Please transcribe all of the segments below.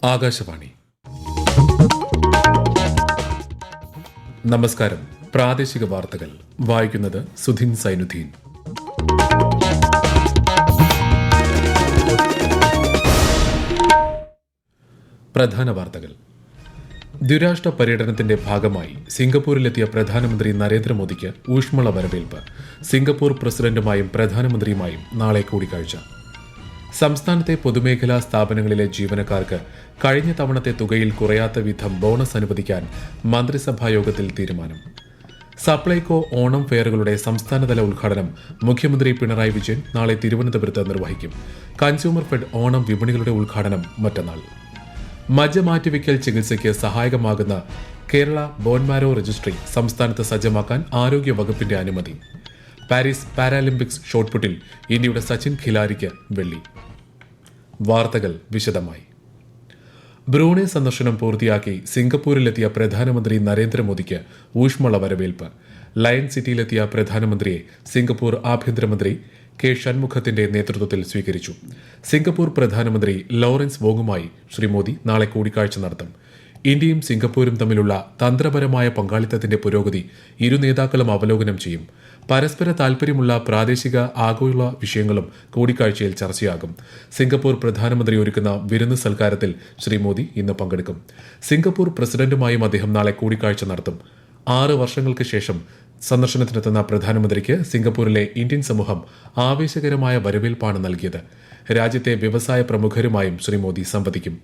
ആകാശവാണി. നമസ്കാരം. പ്രാദേശിക വാർത്തകൾ വായിക്കുന്നത് സുധിൻ സൈനുദ്ദീൻ. പ്രധാന വാർത്തകൾ. ദ്വിരാഷ്ട്ര പര്യടനത്തിന്റെ ഭാഗമായി സിംഗപ്പൂരിലെത്തിയ പ്രധാനമന്ത്രി നരേന്ദ്രമോദിക്ക് ഊഷ്മള വരവേൽപ്പ്. സിംഗപ്പൂർ പ്രസിഡന്റുമായും പ്രധാനമന്ത്രിയുമായും നാളെ കൂടിക്കാഴ്ച. സംസ്ഥാനത്തെ പൊതുമേഖലാ സ്ഥാപനങ്ങളിലെ ജീവനക്കാർക്ക് കഴിഞ്ഞ തവണത്തെ തുകയിൽ കുറയാത്ത വിധം ബോണസ് അനുവദിക്കാൻ മന്ത്രിസഭായോഗത്തിൽ തീരുമാനം. സപ്ലൈകോ ഓണം ഫെയറുകളുടെ സംസ്ഥാനതല ഉദ്ഘാടനം മുഖ്യമന്ത്രി പിണറായി വിജയൻ നാളെ തിരുവനന്തപുരത്ത് നിർവഹിക്കും. കൺസ്യൂമർ ഫെഡ് ഓണം വിപണികളുടെ ഉദ്ഘാടനം മറ്റന്നാൾ. മജ്ജ മാറ്റിവെക്കൽ ചികിത്സയ്ക്ക് സഹായകമാകുന്ന കേരള ബോൺമാരോ രജിസ്ട്രി സംസ്ഥാനത്ത് സജ്ജമാക്കാൻ ആരോഗ്യ വകുപ്പിന്റെ അനുമതി. പാരീസ് പാരാലിമ്പിക്സ് ഷോട്ട്പുട്ടിൽ ഇന്ത്യയുടെ സച്ചിൻ ഖിലാരിക്ക് വെള്ളി. വാർത്തകൾ വിശദമായി. ബ്രൂണൈ സന്ദർശനം പൂർത്തിയാക്കി സിംഗപ്പൂരിലെത്തിയ പ്രധാനമന്ത്രി നരേന്ദ്രമോദിക്ക് ഊഷ്മള വരവേൽപ്പ്. ലയൺ സിറ്റിയിലെത്തിയ പ്രധാനമന്ത്രിയെ സിംഗപ്പൂർ ആഭ്യന്തരമന്ത്രി കെ ഷൺമുഖത്തിന്റെ നേതൃത്വത്തിൽ സ്വീകരിച്ചു. സിംഗപ്പൂർ പ്രധാനമന്ത്രി ലോറൻസ് വോങ്ങുമായി ശ്രീ മോദി നാളെ കൂടിക്കാഴ്ച നടത്തും. ഇന്ത്യയും സിംഗപ്പൂരും തമ്മിലുള്ള തന്ത്രപരമായ പങ്കാളിത്തത്തിന്റെ പുരോഗതി ഇരു നേതാക്കളും അവലോകനം ചെയ്യും. പരസ്പര താൽപര്യമുള്ള പ്രാദേശിക ആഗോള വിഷയങ്ങളും കൂടിക്കാഴ്ചയിൽ ചർച്ചയാകും. സിംഗപ്പൂർ പ്രധാനമന്ത്രി ഒരുക്കുന്ന വിരുന്ന് സൽക്കാരത്തിൽ ശ്രീ മോദി ഇന്ന് പങ്കെടുക്കും. സിംഗപ്പൂർ പ്രസിഡന്റുമായും അദ്ദേഹം നാളെ കൂടിക്കാഴ്ച നടത്തും. 6 വർഷങ്ങൾക്ക് ശേഷം സന്ദർശനത്തിനെത്തുന്ന പ്രധാനമന്ത്രിക്ക് സിംഗപ്പൂരിലെ ഇന്ത്യൻ സമൂഹം ആവേശകരമായ വരവേൽപ്പാണ് നൽകിയത്. രാജ്യത്തെ വ്യവസായ പ്രമുഖരുമായും ശ്രീ മോദി സംവദിക്കും.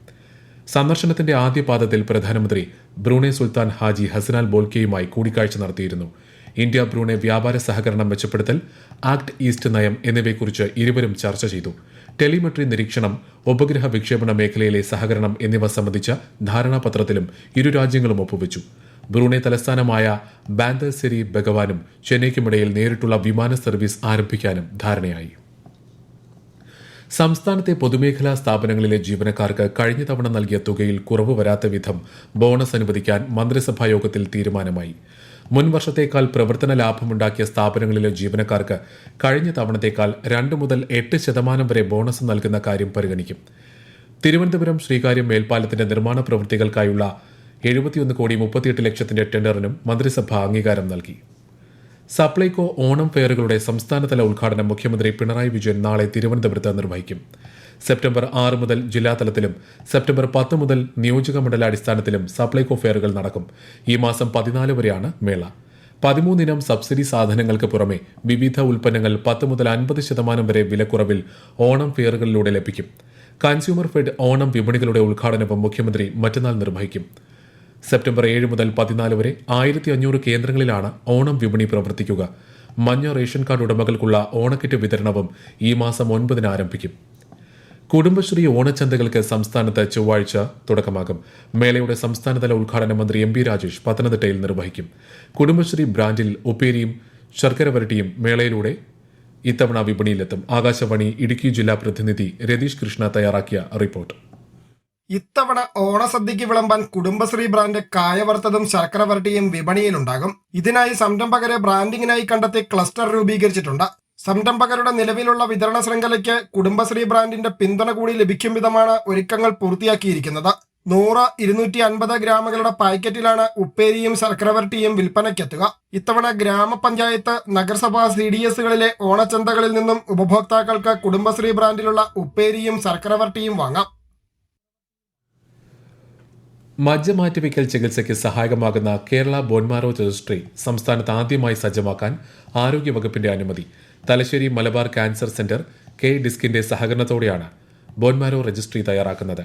സന്ദർശനത്തിന്റെ ആദ്യ പാദത്തിൽ പ്രധാനമന്ത്രി ബ്രൂണൈ സുൽത്താൻ ഹാജി ഹസനാൽ ബോൾക്കെയുമായി കൂടിക്കാഴ്ച നടത്തിയിരുന്നു. ഇന്ത്യ ബ്രൂണൈ വ്യാപാര സഹകരണം മെച്ചപ്പെടുത്തൽ, ആക്ട് ഈസ്റ്റ് നയം എന്നിവയെക്കുറിച്ച് ഇരുവരും ചർച്ച ചെയ്തു. ടെലിമെട്രി നിരീക്ഷണം, ഉപഗ്രഹ വിക്ഷേപണ മേഖലയിലെ സഹകരണം എന്നിവ സംബന്ധിച്ച ധാരണാപത്രത്തിലും ഇരു രാജ്യങ്ങളും ഒപ്പുവെച്ചു. ബ്രൂണൈ തലസ്ഥാനമായ ബാന്ദർ സെരി ബഗവാനും ചെന്നൈക്കുമിടയിൽ നേരിട്ടുള്ള വിമാന സർവീസ് ആരംഭിക്കാനും ധാരണയായി. സംസ്ഥാനത്തെ പൊതുമേഖലാ സ്ഥാപനങ്ങളിലെ ജീവനക്കാർക്ക് കഴിഞ്ഞ തവണ നൽകിയ തുകയിൽ കുറവ് വരാത്ത വിധം ബോണസ് അനുവദിക്കാൻ മന്ത്രിസഭായോഗത്തിൽ തീരുമാനമായി. മുൻ വർഷത്തേക്കാൾ പ്രവർത്തന ലാഭമുണ്ടാക്കിയ സ്ഥാപനങ്ങളിലെ ജീവനക്കാർക്ക് കഴിഞ്ഞ തവണത്തേക്കാൾ 2 മുതൽ 8% വരെ ബോണസ് നൽകുന്ന കാര്യം പരിഗണിക്കും. തിരുവനന്തപുരം ശ്രീകാര്യം മേൽപ്പാലത്തിന്റെ നിർമ്മാണ പ്രവൃത്തികൾക്കായുള്ള 71,38,00,000 ടെൻഡറിനും മന്ത്രിസഭ അംഗീകാരം നൽകി. സപ്ലൈകോ ഓണം ഫെയറുകളുടെ സംസ്ഥാനതല ഉദ്ഘാടനം മുഖ്യമന്ത്രി പിണറായി വിജയൻ നാളെ തിരുവനന്തപുരത്ത് നിർവഹിക്കും. സെപ്റ്റംബർ 6 മുതൽ ജില്ലാതലത്തിലും സെപ്റ്റംബർ 10 മുതൽ നിയോജക മണ്ഡലാടിസ്ഥാനത്തിലും സപ്ലൈകോ ഫെയറുകൾ നടക്കും. ഈ മാസം 14 വരെയാണ് മേള. 13 ഇനം സബ്സിഡി സാധനങ്ങൾക്ക് പുറമെ വിവിധ ഉൽപ്പന്നങ്ങൾ 10 മുതൽ 50% വരെ വിലക്കുറവിൽ ഓണം ഫെയറുകളിലൂടെ ലഭിക്കും. കൺസ്യൂമർ ഫെഡ് ഓണം വിപണികളുടെ ഉദ്ഘാടനവും മുഖ്യമന്ത്രി മറ്റന്നാൾ നിർവഹിക്കും. സെപ്റ്റംബർ 7 മുതൽ 14 വരെ 1500 കേന്ദ്രങ്ങളിലാണ് ഓണം വിപണി പ്രവർത്തിക്കുക. മഞ്ഞ റേഷൻ കാർഡ് ഉടമകൾക്കുള്ള ഓണക്കിറ്റ് വിതരണവും ഈ മാസം 9 ആരംഭിക്കും. കുടുംബശ്രീ ഓണച്ചന്തകൾക്ക് സംസ്ഥാനത്ത് ചൊവ്വാഴ്ച തുടക്കമാകും. മേളയുടെ സംസ്ഥാനതല ഉദ്ഘാടനം മന്ത്രി എം പി രാജേഷ് പത്തനംതിട്ടയിൽ നിർവഹിക്കും. കുടുംബശ്രീ ബ്രാൻഡിൽ ഉപ്പേരിയും ശർക്കര വരട്ടിയും മേളയിലൂടെ ഇത്തവണ വിപണിയിലെത്തും. ആകാശവാണി ഇടുക്കി ജില്ലാ പ്രതിനിധി രതീഷ് കൃഷ്ണ തയ്യാറാക്കിയ റിപ്പോർട്ട്. ഇത്തവണ ഓണസദ്യയ്ക്ക് വിളമ്പാൻ കുടുംബശ്രീ ബ്രാൻഡ് കായവറുത്തതും ശർക്കര വരട്ടിയും വിപണിയിലുണ്ടാകും. ഇതിനായി സംരംഭകരെ ബ്രാൻഡിങ്ങിനായി കണ്ടെത്തി ക്ലസ്റ്റർ രൂപീകരിച്ചിട്ടുണ്ട്. സംരംഭകരുടെ നിലവിലുള്ള വിതരണ ശൃംഖലയ്ക്ക് കുടുംബശ്രീ ബ്രാൻഡിന്റെ പിന്തുണ കൂടി ലഭിക്കും വിധമാണ് ഒരുക്കങ്ങൾ പൂർത്തിയാക്കിയിരിക്കുന്നത്. 100, 250 ഗ്രാമുകളുടെ പാക്കറ്റിലാണ് ഉപ്പേരിയും ശർക്കര വരട്ടിയും വിൽപ്പനയ്ക്കെത്തുക. ഇത്തവണ ഗ്രാമപഞ്ചായത്ത്, നഗരസഭ, CDSകളിലെ ഓണച്ചന്തകളിൽ നിന്നും ഉപഭോക്താക്കൾക്ക് കുടുംബശ്രീ ബ്രാൻഡിലുള്ള ഉപ്പേരിയും ശർക്കര വരട്ടിയും വാങ്ങാം. മജ്ജ മാറ്റിവെക്കൽ ചികിത്സയ്ക്ക് സഹായകമാകുന്ന കേരള ബോൺമാരോ രജിസ്ട്രി സംസ്ഥാനത്ത് ആദ്യമായി സജ്ജമാക്കാൻ ആരോഗ്യവകുപ്പിന്റെ അനുമതി. തലശ്ശേരി മലബാർ ക്യാൻസർ സെന്റർ ഡിസ്കിന്റെ സഹകരണത്തോടെയാണ് ബോൺമാരോ രജിസ്ട്രി തയ്യാറാക്കുന്നത്.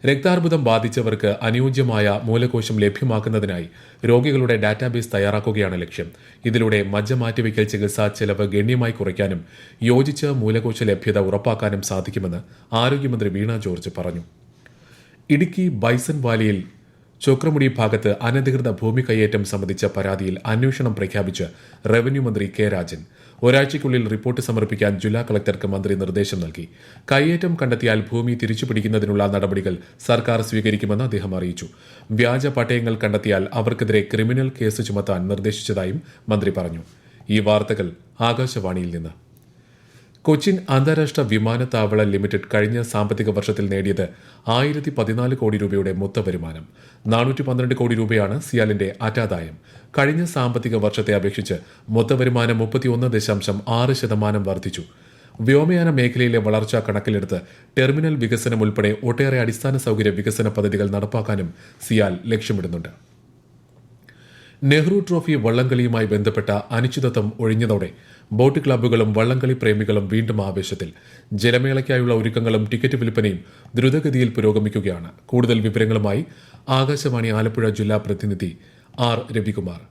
രക്താർബുദം ബാധിച്ചവർക്ക് അനുയോജ്യമായ മൂലകോശം ലഭ്യമാക്കുന്നതിനായി രോഗികളുടെ ഡാറ്റാബേസ് തയ്യാറാക്കുകയാണ് ലക്ഷ്യം. ഇതിലൂടെ മജ്ജ മാറ്റിവെക്കൽ ചികിത്സാ ചെലവ് ഗണ്യമായി കുറയ്ക്കാനും യോജിച്ച മൂലകോശ ലഭ്യത ഉറപ്പാക്കാനും സാധിക്കുമെന്ന് ആരോഗ്യമന്ത്രി വീണ ജോർജ് പറഞ്ഞു. ഇടുക്കി ബൈസൺ വാലിയിൽ ചൊക്രമുടി ഭാഗത്ത് അനധികൃത ഭൂമി കയ്യേറ്റം സംബന്ധിച്ച പരാതിയിൽ അന്വേഷണം പ്രഖ്യാപിച്ച് റവന്യൂ മന്ത്രി കെ രാജൻ. ഒരാഴ്ചയ്ക്കുള്ളിൽ റിപ്പോർട്ട് സമർപ്പിക്കാൻ ജില്ലാ കളക്ടർക്ക് മന്ത്രി നിർദ്ദേശം നൽകി. കയ്യേറ്റം കണ്ടെത്തിയാൽ ഭൂമി തിരിച്ചുപിടിക്കുന്നതിനുള്ള നടപടികൾ സർക്കാർ സ്വീകരിക്കുമെന്ന് അദ്ദേഹം അറിയിച്ചു. വ്യാജ പട്ടയങ്ങൾ കണ്ടെത്തിയാൽ അവർക്കെതിരെ ക്രിമിനൽ കേസ് ചുമത്താൻ നിർദ്ദേശിച്ചതായും മന്ത്രി പറഞ്ഞു. ഈ വാർത്തകൾ ആകാശവാണിയിൽ നിന്ന്. കൊച്ചിൻ അന്താരാഷ്ട്ര വിമാനത്താവള ലിമിറ്റഡ് കഴിഞ്ഞ സാമ്പത്തിക വർഷത്തിൽ നേടിയത് 1014 കോടി രൂപയുടെ മൊത്ത വരുമാനം. 412 കോടി രൂപയാണ് സിയാലിന്റെ അറ്റാദായം. കഴിഞ്ഞ സാമ്പത്തിക വർഷത്തെ അപേക്ഷിച്ച് മൊത്ത വരുമാനം 31.6% വർദ്ധിച്ചു. വ്യോമയാന മേഖലയിലെ വളർച്ച കണക്കിലെടുത്ത് ടെർമിനൽ വികസനം ഉൾപ്പെടെ ഒട്ടേറെ അടിസ്ഥാന സൌകര്യ വികസന പദ്ധതികൾ നടപ്പാക്കാനും സിയാൽ ലക്ഷ്യമിടുന്നുണ്ട്. നെഹ്റു ട്രോഫി വള്ളംകളിയുമായി ബന്ധപ്പെട്ട അനിശ്ചിതത്വം ഒഴിഞ്ഞതോടെ ബോട്ട് ക്ലബ്ബുകളും വള്ളംകളി പ്രേമികളും വീണ്ടും ആവേശത്തിൽ. ജലമേളയ്ക്കായുള്ള ഒരുക്കങ്ങളും ടിക്കറ്റ് വിൽപ്പനയും ദ്രുതഗതിയിൽ പുരോഗമിക്കുകയാണ്. കൂടുതൽ വിവരങ്ങളുമായി ആകാശവാണി ആലപ്പുഴ ജില്ലാ പ്രതിനിധി ആർ രവികുമാർ.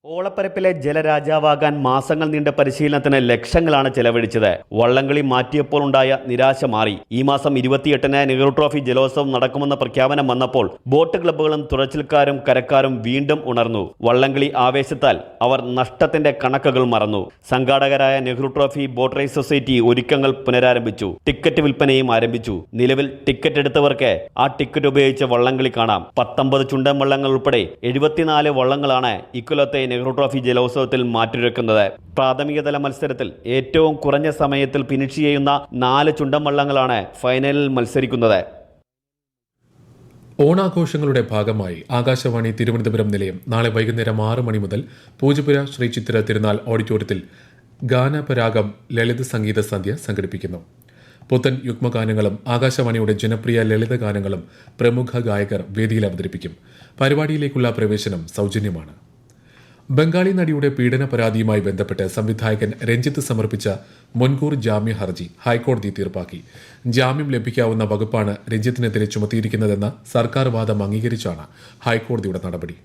ഓളപ്പരപ്പിലെ ജലരാജാവാകാൻ മാസങ്ങൾ നീണ്ട പരിശീലനത്തിന് ലക്ഷങ്ങളാണ് ചെലവഴിച്ചത്. വള്ളംകളി മാറ്റിയപ്പോൾ ഉണ്ടായ നിരാശ മാറി. ഈ മാസം 28-ന് നെഹ്റു ട്രോഫി ജലോത്സവം നടക്കുമെന്ന പ്രഖ്യാപനം വന്നപ്പോൾ ബോട്ട് ക്ലബ്ബുകളും തുഴച്ചിൽക്കാരും കരക്കാരും വീണ്ടും ഉണർന്നു. വള്ളംകളി ആവേശത്താൽ അവർ നഷ്ടത്തിന്റെ കണക്കുകൾ മറന്നു. സംഘാടകരായ Nehru trophy boat race society ഒരുക്കങ്ങൾ പുനരാരംഭിച്ചു. ടിക്കറ്റ് വിൽപ്പനയും ആരംഭിച്ചു. നിലവിൽ ടിക്കറ്റ് എടുത്തവർക്ക് ആ ടിക്കറ്റ് ഉപയോഗിച്ച് വള്ളംകളി കാണാം. 19 ചുണ്ടൻ വള്ളങ്ങൾ ഉൾപ്പെടെ 74 വള്ളങ്ങളാണ് ഇക്കൊല്ലത്തെ നെഹ്റു ട്രോഫി ജലോത്സവത്തിൽ മാറ്റുരക്കുന്നത്. പ്രാഥമികതല മത്സരത്തിൽ ഏറ്റവും കുറഞ്ഞ സമയത്തിൽ ഫിനിഷ് ചെയ്യുന്ന 4 ചുണ്ടൻ വള്ളങ്ങളാണ് ഫൈനലിൽ മത്സരിക്കുന്നത്. ഓണാഘോഷങ്ങളുടെ ഭാഗമായി ആകാശവാണി തിരുവനന്തപുരം നിലയം നാളെ വൈകുന്നേരം 6 മണി മുതൽ പൂജപ്പുര ശ്രീ ചിത്തിര തിരുനാൾ ഓഡിറ്റോറിയത്തിൽ ഗാനപരാഗം ലളിത സംഗീത സന്ധ്യ സംഘടിപ്പിക്കുന്നു. പുത്തൻ യുഗ്മഗാനങ്ങളും ആകാശവാണിയുടെ ജനപ്രിയ ലളിത ഗാനങ്ങളും പ്രമുഖ ഗായകർ വേദിയിൽ അവതരിപ്പിക്കും. പരിപാടിയിലേക്കുള്ള പ്രവേശനം സൗജന്യമാണ്. ബംഗാളി നടിയുടെ പീഡന പരാതിയുമായി ബന്ധപ്പെട്ട് സംവിധായകൻ രഞ്ജിത്ത് സമർപ്പിച്ച മുൻകൂർ ജാമ്യ ഹർജി ഹൈക്കോടതി തീർപ്പാക്കി. ജാമ്യം ലഭിക്കാവുന്ന വകുപ്പാണ് രഞ്ജിത്തിനെതിരെ ചുമത്തിയിരിക്കുന്നതെന്ന സർക്കാർ വാദം അംഗീകരിച്ചാണ് ഹൈക്കോടതിയുടെ നടപടി.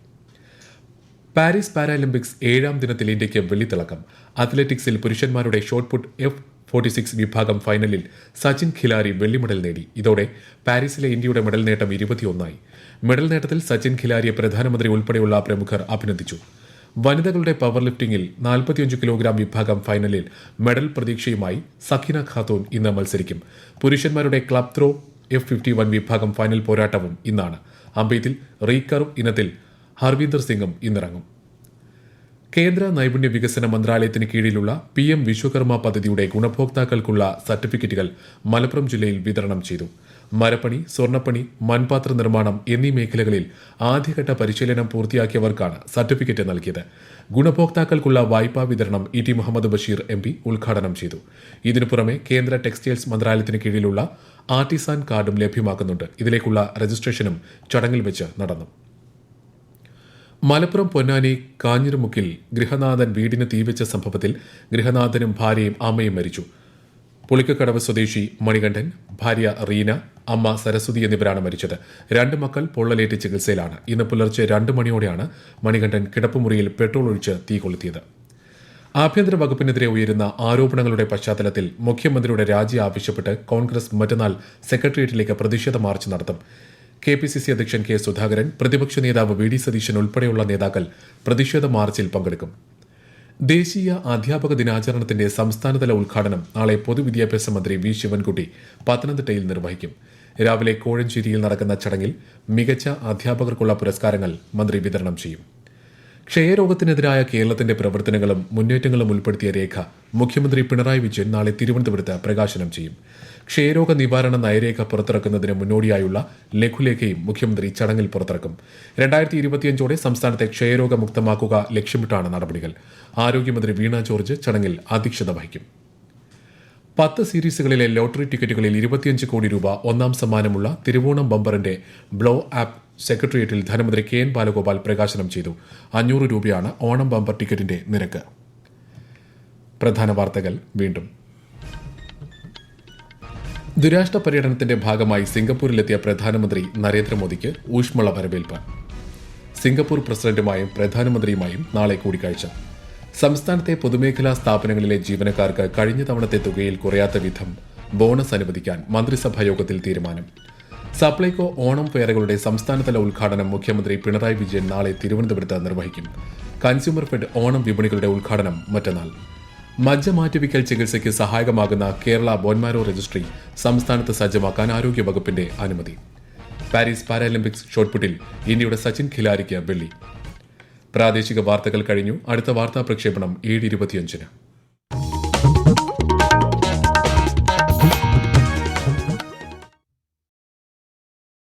പാരീസ് പാരാലിമ്പിക്സ് 7ാം ദിനത്തിൽ ഇന്ത്യയ്ക്ക് വെള്ളിത്തിളക്കം. അത്ലറ്റിക്സിൽ പുരുഷന്മാരുടെ ഷോട്ട്പുട്ട് F46 വിഭാഗം ഫൈനലിൽ സച്ചിൻ ഖിലാരി വെള്ളി മെഡൽ നേടി. ഇതോടെ പാരീസിലെ ഇന്ത്യയുടെ മെഡൽ നേട്ടം 21 മെഡൽ നേട്ടത്തിൽ സച്ചിൻ ഖിലാരിയെ പ്രധാനമന്ത്രി ഉൾപ്പെടെയുള്ള പ്രമുഖർ അഭിനന്ദിച്ചു. വനിതകളുടെ പവർ ലിഫ്റ്റിംഗിൽ 45 കിലോഗ്രാം വിഭാഗം ഫൈനലിൽ മെഡൽ പ്രതീക്ഷയുമായി സഖീന ഖാത്തൂൻ ഇന്ന് മത്സരിക്കും. പുരുഷന്മാരുടെ ക്ലബ് ത്രോ F51 വിഭാഗം ഫൈനൽ പോരാട്ടവും ഇന്നാണ്. അമ്പെയ്ത്തിൽ റീകർവ് ഇനത്തിൽ ഹർവീന്ദർ സിംഗും ഇന്നിറങ്ങും. കേന്ദ്ര നൈപുണ്യ വികസന മന്ത്രാലയത്തിന് കീഴിലുള്ള PM വിശ്വകർമ്മ പദ്ധതിയുടെ ഗുണഭോക്താക്കൾക്കുള്ള സർട്ടിഫിക്കറ്റുകൾ മലപ്പുറം ജില്ലയിൽ വിതരണം ചെയ്തു. മരപ്പണി, സ്വർണ്ണപ്പണി, മൺപാത്ര നിർമ്മാണം എന്നീ മേഖലകളിൽ ആദ്യഘട്ട പരിശീലനം പൂർത്തിയാക്കിയവർക്കാണ് സർട്ടിഫിക്കറ്റ് നൽകിയത്. ഗുണഭോക്താക്കൾക്കുള്ള വായ്പാ വിതരണം ET മുഹമ്മദ് ബഷീർ MP ഉദ്ഘാടനം ചെയ്തു. ഇതിനു പുറമെ കേന്ദ്ര ടെക്സ്റ്റൈൽസ് മന്ത്രാലയത്തിന് കീഴിലുള്ള ആർട്ടിസാൻ കാർഡും ലഭ്യമാക്കുന്നുണ്ട്. ഇതിലേക്കുള്ള രജിസ്ട്രേഷനും ചടങ്ങിൽ വെച്ച് നടന്നു. മലപ്പുറം പൊന്നാനി കാഞ്ഞിരമുക്കിൽ ഗൃഹനാഥൻ വീടിന് തീവെച്ച സംഭവത്തിൽ ഗൃഹനാഥനും ഭാര്യയും അമ്മയും മരിച്ചു. പുളിക്കക്കടവ് സ്വദേശി മണികണ്ഠൻ, ഭാര്യ റീന, അമ്മ സരസ്വതി എന്നിവരാണ് മരിച്ചത്. 2 മക്കൾ പൊള്ളലേറ്റ് ചികിത്സയിലാണ്. ഇന്ന് പുലർച്ചെ 2 മണിയോടെയാണ് മണികണ്ഠൻ കിടപ്പുമുറിയിൽ പെട്രോൾ ഒഴിച്ച് തീ കൊളുത്തിയത്. ആഭ്യന്തര വകുപ്പിനെതിരെ ഉയരുന്ന ആരോപണങ്ങളുടെ പശ്ചാത്തലത്തിൽ മുഖ്യമന്ത്രിയുടെ രാജി ആവശ്യപ്പെട്ട് കോൺഗ്രസ് മറ്റന്നാൾ സെക്രട്ടേറിയറ്റിലേക്ക് പ്രതിഷേധ മാർച്ച് നടത്തും. KPCC അധ്യക്ഷൻ K സുധാകരൻ, പ്രതിപക്ഷ നേതാവ് VD സതീശൻ ഉൾപ്പെടെയുള്ള നേതാക്കൾ പ്രതിഷേധ മാർച്ചിൽ പങ്കെടുക്കും. ദേശീയ അധ്യാപക ദിനാചരണത്തിന്റെ സംസ്ഥാനതല ഉദ്ഘാടനം നാളെ പൊതുവിദ്യാഭ്യാസ മന്ത്രി V ശിവൻകുട്ടി പത്തനംതിട്ടയിൽ നിർവഹിക്കും. രാവിലെ കോഴഞ്ചേരിയിൽ നടക്കുന്ന ചടങ്ങിൽ മികച്ച അധ്യാപകർക്കുള്ള പുരസ്കാരങ്ങൾ മന്ത്രി വിതരണം ചെയ്യും. ക്ഷയരോഗത്തിനെതിരായ കേരളത്തിന്റെ പ്രവർത്തനങ്ങളും മുന്നേറ്റങ്ങളും ഉൾപ്പെടുത്തിയ രേഖ മുഖ്യമന്ത്രി പിണറായി വിജയൻ നാളെ തിരുവനന്തപുരത്ത് പ്രകാശനം ചെയ്യും. ക്ഷയരോഗ നിവാരണ നയരേഖ പുറത്തിറക്കുന്നതിന് മുന്നോടിയായുള്ള ലഘുലേഖയും മുഖ്യമന്ത്രി ചടങ്ങിൽ പുറത്തിറക്കും. 2025ഓടെ സംസ്ഥാനത്തെ ക്ഷയരോഗമുക്തമാക്കുക ലക്ഷ്യമിട്ടാണ് നടപടികൾ. ആരോഗ്യമന്ത്രി വീണ ജോർജ് ചടങ്ങിൽ അധ്യക്ഷത വഹിക്കും. 10 സീരീസുകളിലെ ലോട്ടറി ടിക്കറ്റുകളിൽ 25 കോടി രൂപ ഒന്നാം സമ്മാനമുള്ള തിരുവോണം ബമ്പറിന്റെ ബ്ലോ ആപ്പ് സെക്രട്ടേറിയറ്റിൽ ധനമന്ത്രി KN ബാലഗോപാൽ പ്രകാശനം ചെയ്തു. 500 രൂപയാണ് ഓണം ബമ്പർ ടിക്കറ്റിന്റെ നിരക്ക്. പ്രധാന വാർത്തകൾ വീണ്ടും. ദ്വിരാഷ്ട്ര പര്യടനത്തിന്റെ ഭാഗമായി സിംഗപ്പൂരിലെത്തിയ പ്രധാനമന്ത്രി നരേന്ദ്രമോദിക്ക് ഊഷ്മള വരവേൽപ്പ്. സിംഗപ്പൂർ പ്രസിഡന്റുമായും പ്രധാനമന്ത്രിയുമായും നാളെ കൂടിക്കാഴ്ച. സംസ്ഥാനത്തെ പൊതുമേഖലാ സ്ഥാപനങ്ങളിലെ ജീവനക്കാർക്ക് കഴിഞ്ഞ തവണത്തെ തുകയിൽ കുറയാത്ത വിധം ബോണസ് അനുവദിക്കാൻ മന്ത്രിസഭാ യോഗത്തിൽ തീരുമാനം. സപ്ലൈകോ ഓണം ഫെയറുകളുടെ സംസ്ഥാനതല ഉദ്ഘാടനം മുഖ്യമന്ത്രി പിണറായി വിജയൻ നാളെ തിരുവനന്തപുരത്ത് നിർവഹിക്കും. കൺസ്യൂമർ ഫെഡ് ഓണം വിപണികളുടെ ഉദ്ഘാടനം മറ്റന്നാൾ. മജ്ജ മാറ്റിവയ്ക്കൽ ചികിത്സയ്ക്ക് സഹായകമാകുന്ന കേരള ബോൺമാരോ രജിസ്ട്രി സംസ്ഥാനത്ത് സജ്ജമാക്കാൻ ആരോഗ്യവകുപ്പിന്റെ അനുമതി. പാരീസ് പാരാലിമ്പിക്സ് ഷോട്ട്പുട്ടിൽ ഇന്ത്യയുടെ സച്ചിൻ ഖിലാരിക്ക് വെള്ളി. പ്രാദേശിക വാർത്തകൾ കഴിഞ്ഞു. അടുത്ത വാർത്താ പ്രക്ഷേപണം 7:25.